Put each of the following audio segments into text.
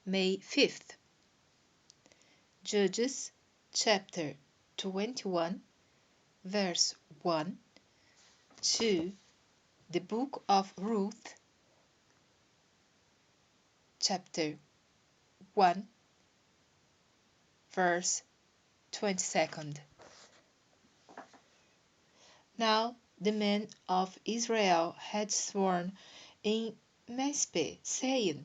May 5th. Judges chapter 21, verse 1 to the book of Ruth, chapter 1, verse 22nd. Now the men of Israel had sworn in Mizpeh, saying,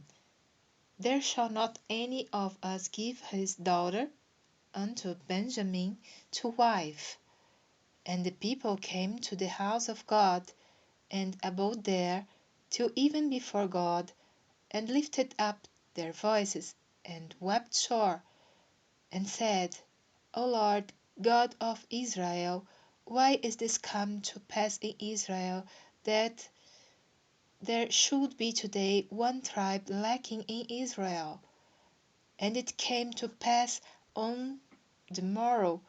There shall not any of us give his daughter unto Benjamin to wife. And the people came to the house of God, and abode there till even before God, and lifted up their voices, and wept sore, and said, O Lord God of Israel, why is this come to pass in Israel, that there should be today one tribe lacking in Israel? And it came to pass on the morrow,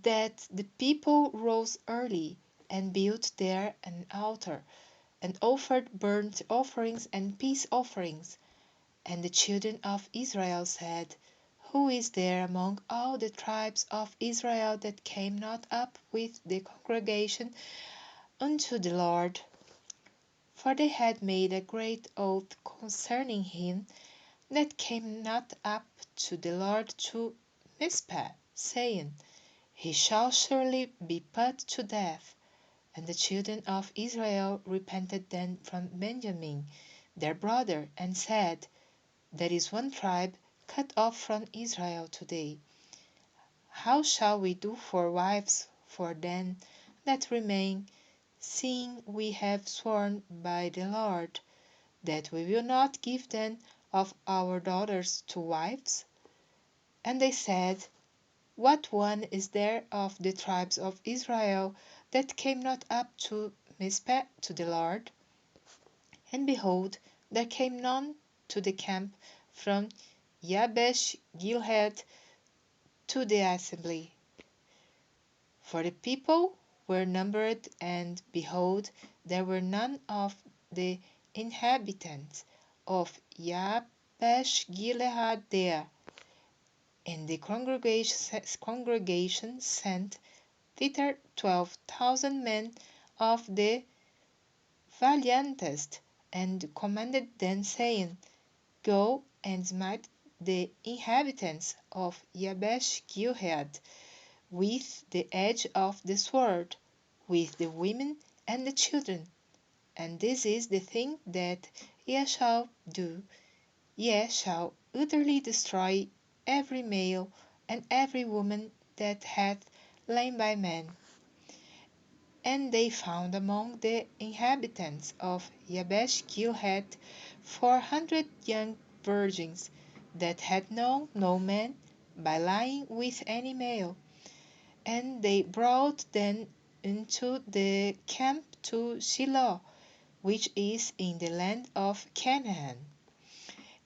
that the people rose early, and built there an altar, and offered burnt offerings and peace offerings. And the children of Israel said, Who is there among all the tribes of Israel that came not up with the congregation unto the Lord? For they had made a great oath concerning him that came not up to the Lord to Mizpah, saying, He shall surely be put to death. And the children of Israel repented then from Benjamin their brother, and said, There is one tribe cut off from Israel today. How shall we do for wives for them that remain, seeing we have sworn by the Lord, that we will not give them of our daughters to wives? And they said, What one is there of the tribes of Israel that came not up to Mizpeh to the Lord? And behold, there came none to the camp from Jabesh Gilead to the assembly. For the people were numbered, and behold, there were none of the inhabitants of Jabesh Gilead there. And the congregation sent thither 12,000 men of the valiantest, and commanded them, saying, Go and smite the inhabitants of Jabesh Gilead with the edge of the sword, with the women and the children. And this is the thing that ye shall do: ye shall utterly destroy every male and every woman that hath lain by men. And they found among the inhabitants of Jabesh Gilead 400 young virgins, that had known no man by lying with any male. And they brought them into the camp to Shiloh, which is in the land of Canaan.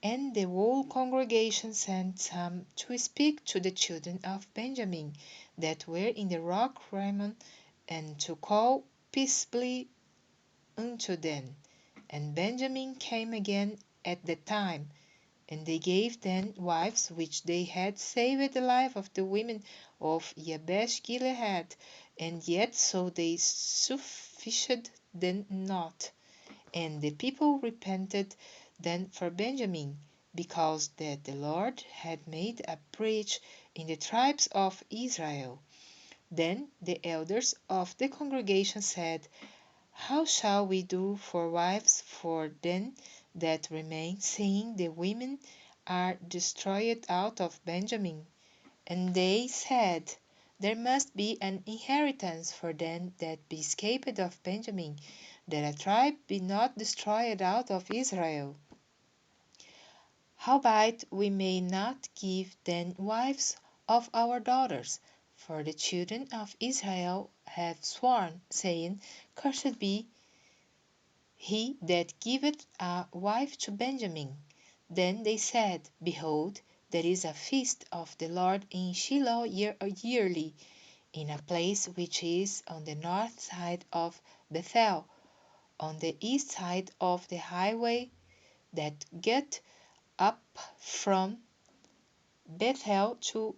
And the whole congregation sent some to speak to the children of Benjamin that were in the rock Rimmon, and to call peaceably unto them. And Benjamin came again at that time, and they gave them wives which they had saved the life of the women of Jabesh Gilead, and yet so they sufficed them not. And the people repented then for Benjamin, because that the Lord had made a breach in the tribes of Israel. Then the elders of the congregation said, How shall we do for wives for them that remain, seeing the women are destroyed out of Benjamin? And they said, There must be an inheritance for them that be escaped of Benjamin, that a tribe be not destroyed out of Israel. Howbeit we may not give them wives of our daughters, for the children of Israel have sworn, saying, Cursed be he that giveth a wife to Benjamin. Then they said, Behold, there is a feast of the Lord in Shiloh yearly, in a place which is on the north side of Bethel, on the east side of the highway that goeth up from Bethel to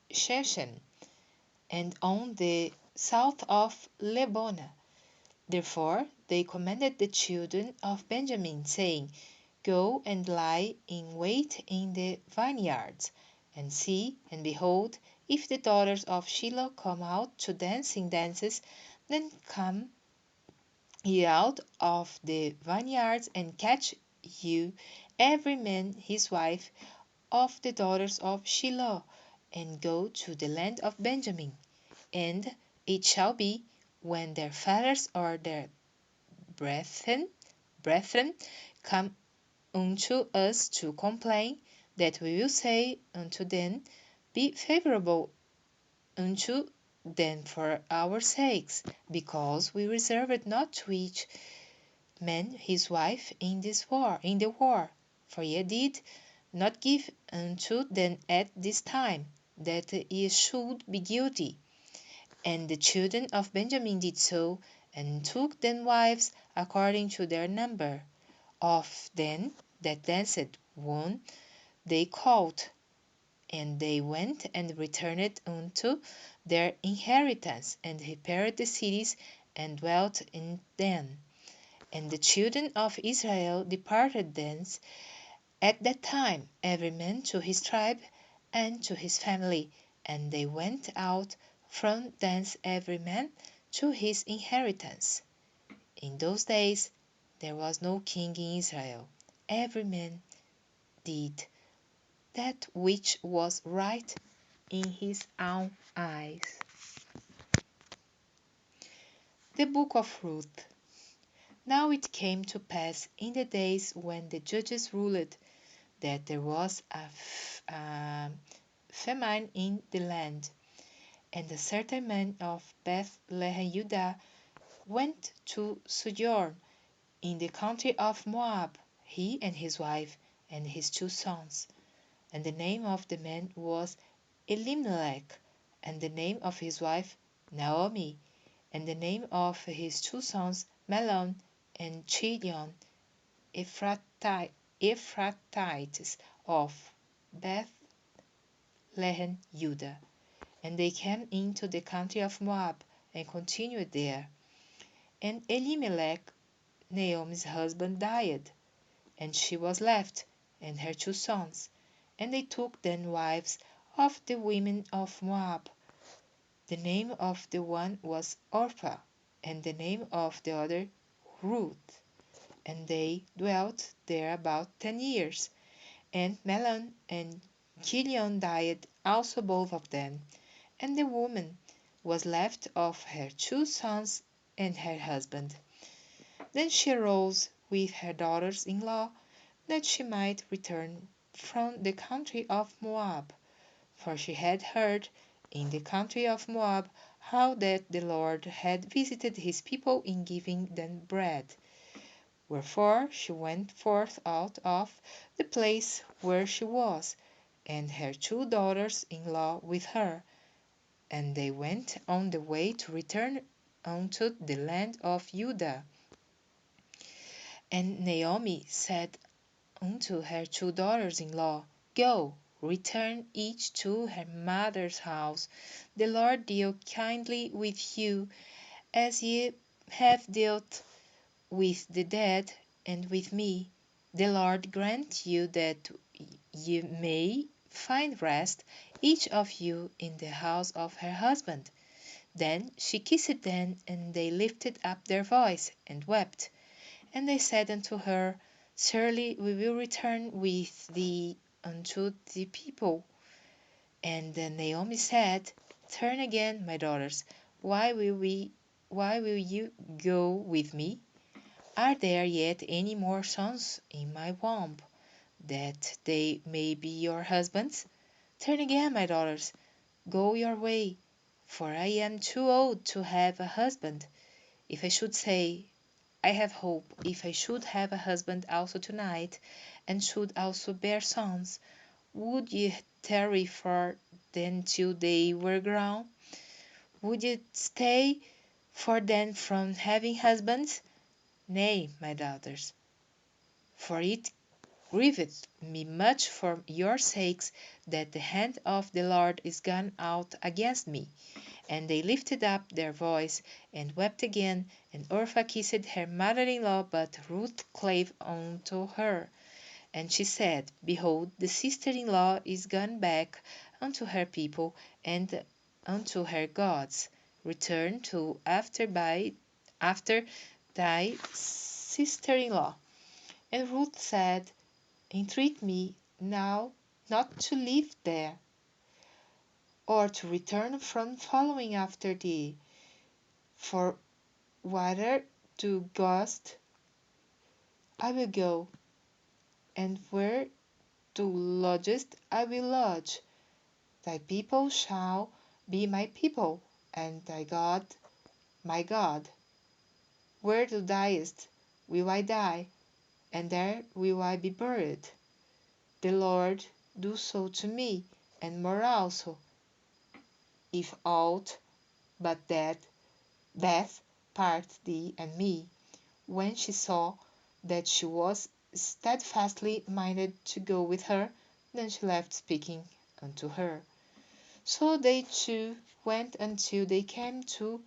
Shechem, and on the south of Lebonah. Therefore they commanded the children of Benjamin, saying, Go and lie in wait in the vineyards, and see, and behold, if the daughters of Shiloh come out to dance in dances, then come ye out of the vineyards, and catch you every man his wife of the daughters of Shiloh, and go to the land of Benjamin. And it shall be, when their fathers or their brethren come unto us to complain, that we will say unto them, Be favorable unto them for our sakes, because we reserved not to each man his wife in the war. For ye did not give unto them at this time, that ye should be guilty. And the children of Benjamin did so, and took them wives according to their number. Of them that danced one they called, and they went and returned unto their inheritance, and repaired the cities, and dwelt in them. And the children of Israel departed thence at that time, every man to his tribe and to his family, and they went out from thence every man to his inheritance. In those days there was no king in Israel. Every man did that which was right in his own eyes. The Book of Ruth. Now it came to pass in the days when the judges ruled, that there was a famine in the land. And a certain man of Bethlehem, Judah, went to sojourn in the country of Moab, he and his wife and his 2 sons. And the name of the man was Elimelech, and the name of his wife Naomi, and the name of his 2 sons Mahlon and Chilion, Ephrathites of Bethlehem, Judah. And they came into the country of Moab, and continued there. And Elimelech, Naomi's husband, died, and she was left, and her 2 sons. And they took then wives of the women of Moab. The name of the one was Orpah, and the name of the other Ruth. And they dwelt there about 10 years. And Mahlon and Chilion died also both of them. And the woman was left of her 2 sons and her husband. Then she arose with her daughters-in-law, that she might return from the country of Moab. For she had heard in the country of Moab how that the Lord had visited his people in giving them bread. Wherefore she went forth out of the place where she was, and her 2 daughters-in-law with her. And they went on the way to return unto the land of Judah. And Naomi said unto her 2 daughters-in-law, Go, return each to her mother's house. The Lord deal kindly with you, as ye have dealt with the dead and with me. The Lord grant you that ye may find rest, each of you in the house of her husband. Then she kissed them, and they lifted up their voice, and wept. And they said unto her, Surely we will return with thee unto the people. And Naomi said, Turn again, my daughters. Why will you go with me? Are there yet any more sons in my womb, that they may be your husbands? Turn again, my daughters. Go your way, for I am too old to have a husband. If I should say, I have hope, if I should have a husband also tonight, and should also bear sons, would ye tarry for them till they were grown? Would ye stay for them from having husbands? Nay, my daughters, for it grieveth me much for your sakes, that the hand of the Lord is gone out against me. And they lifted up their voice, and wept again. And Orpah kissed her mother-in-law, but Ruth clave unto her. And she said, Behold, the sister-in-law is gone back unto her people, and unto her gods. Return to after thy sister-in-law. And Ruth said, Entreat me now not to live there, or to return from following after thee. For whither thou goest, I will go, and where thou lodgest, I will lodge. Thy people shall be my people, and thy God my God. Where thou diest, will I die, and there will I be buried. The Lord do so to me, and more also, if aught but death part thee and me. When she saw that she was steadfastly minded to go with her, then she left speaking unto her. So they two went until they came to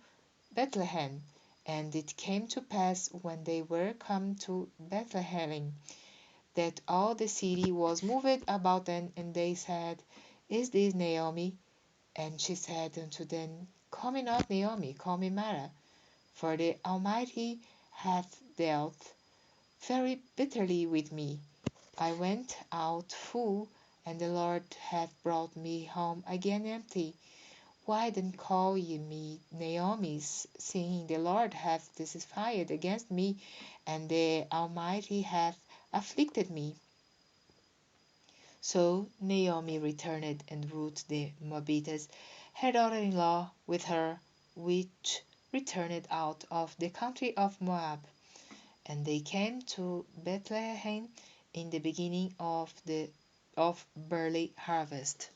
Bethlehem. And it came to pass, when they were come to Bethlehem, that all the city was moved about them, and they said, Is this Naomi? And she said unto them, Call me not Naomi, call me Mara, for the Almighty hath dealt very bitterly with me. I went out full, and the Lord hath brought me home again empty. Why then call ye me Naomi, seeing the Lord hath testified against me, and the Almighty hath afflicted me? So Naomi returned, and Ruth the Moabitess, her daughter-in-law, with her, which returned out of the country of Moab. And they came to Bethlehem in the beginning of barley harvest.